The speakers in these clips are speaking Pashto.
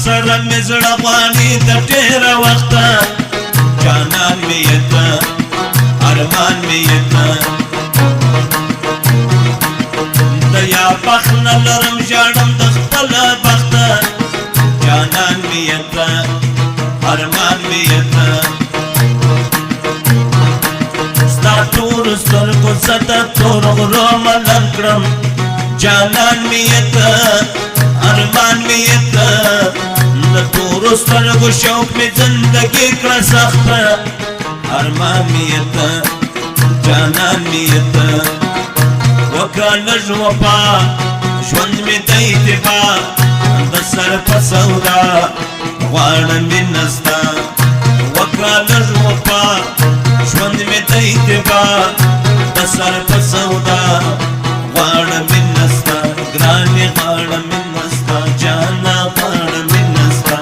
سره مې زړه غواړي د ډېره وخته جانان مې یې ته ارمان مې یې ته د یا بخت نه لرم ژاړم د خپله بخته جانان مې یې ته ارمان مې یې ته ستا تورو سترګو څه د تور غرو ملم کړم جانان مې یې ته ارمان مې یې ته د تورو سترګو شوق مې زندګي کړه سخته ارمان مې یې ته جانان مې یې ته وکړه لږ وفا ژوند مې د اتفاق د سر په سودا غواړم مینه ستا وکړه لږ وفا ژوند مې د اتفاق د سر په سودا غواړم مینه ستا ګرانې غواړم مینه ستا جانا غواړم مینه ستا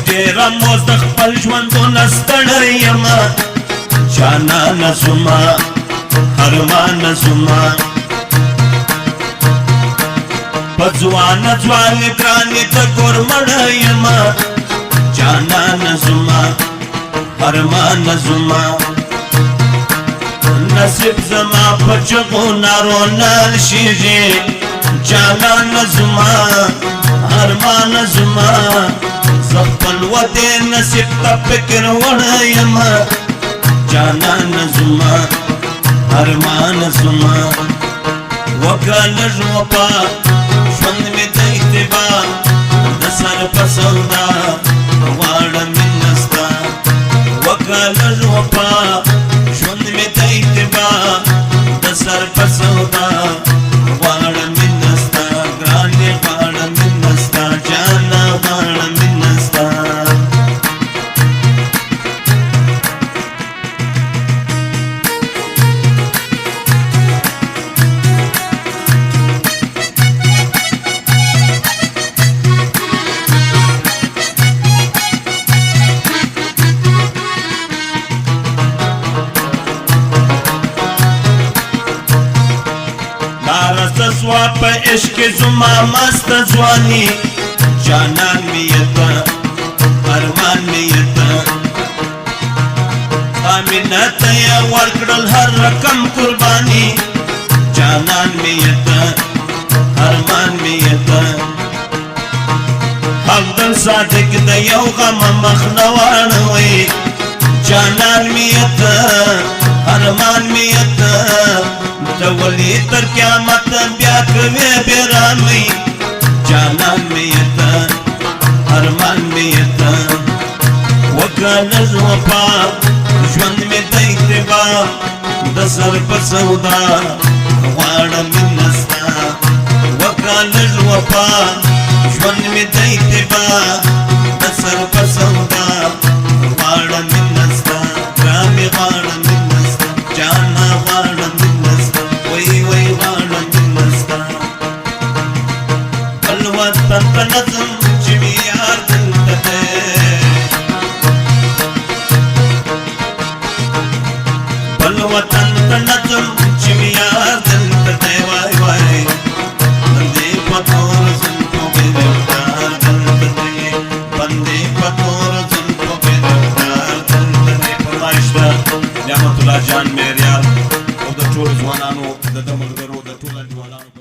ډېره موز د خپل ژوندونه ستړی یمه جانانه زما ارمانه زما په ځوانه ځوانې ګرانې ته ګورمړه یمه جانانه زما ارمانه زما نصیب زما په چغو نارو نه شیږي جانانه زما ارمانه زما زخپل ودې نصیب ته فکر وړی یمه جانانه زما ارمانه زما وکړه لږ وفا ژوند مې د اتباع د سر په سودا غواړم مینه ستا وکړه لږ وفا ژوند مې د اتباع د سر په سودا غواړم مینه ستا ګرانې غواړم مینه ستا جانه غواړم مینه ستا سوا په عشق زما مست ځواني جانان مې یې ته ارمان مې یې ته امینه ته یې ورکړل هر رقم قرباني جانان مې یې ته ارمان مې یې ته عبدل صادق د یو غم مخ نه واړوئ جانان مې یې ته ارمان مې یې ته د ولي تر قیامت بیا کوي بیرانوي جانان مې یې ته ارمان مې یې ته وکړه لږ وفا ژوند مې د اتباع د سر په سودا غواړم مینه ستا وکړه لږ وفا ژوند مې د اتباع د سر په سودا غواړم مینه ستا ګرانې غواړم مینه ستا جانا غواړم مینه ستا وای وای غواړم مینه ستا بل وطن ته نظم چې مې یار دلته دی بل وطن ته نظم چې مې یار دلته دی وای وای بندې په تور زلفو ګرفتار دلته دی بندې په تور زلفو ګرفتار دلته دی فرمایش ده نعمت الله جان میریار او د ټول ځوانانو د دمل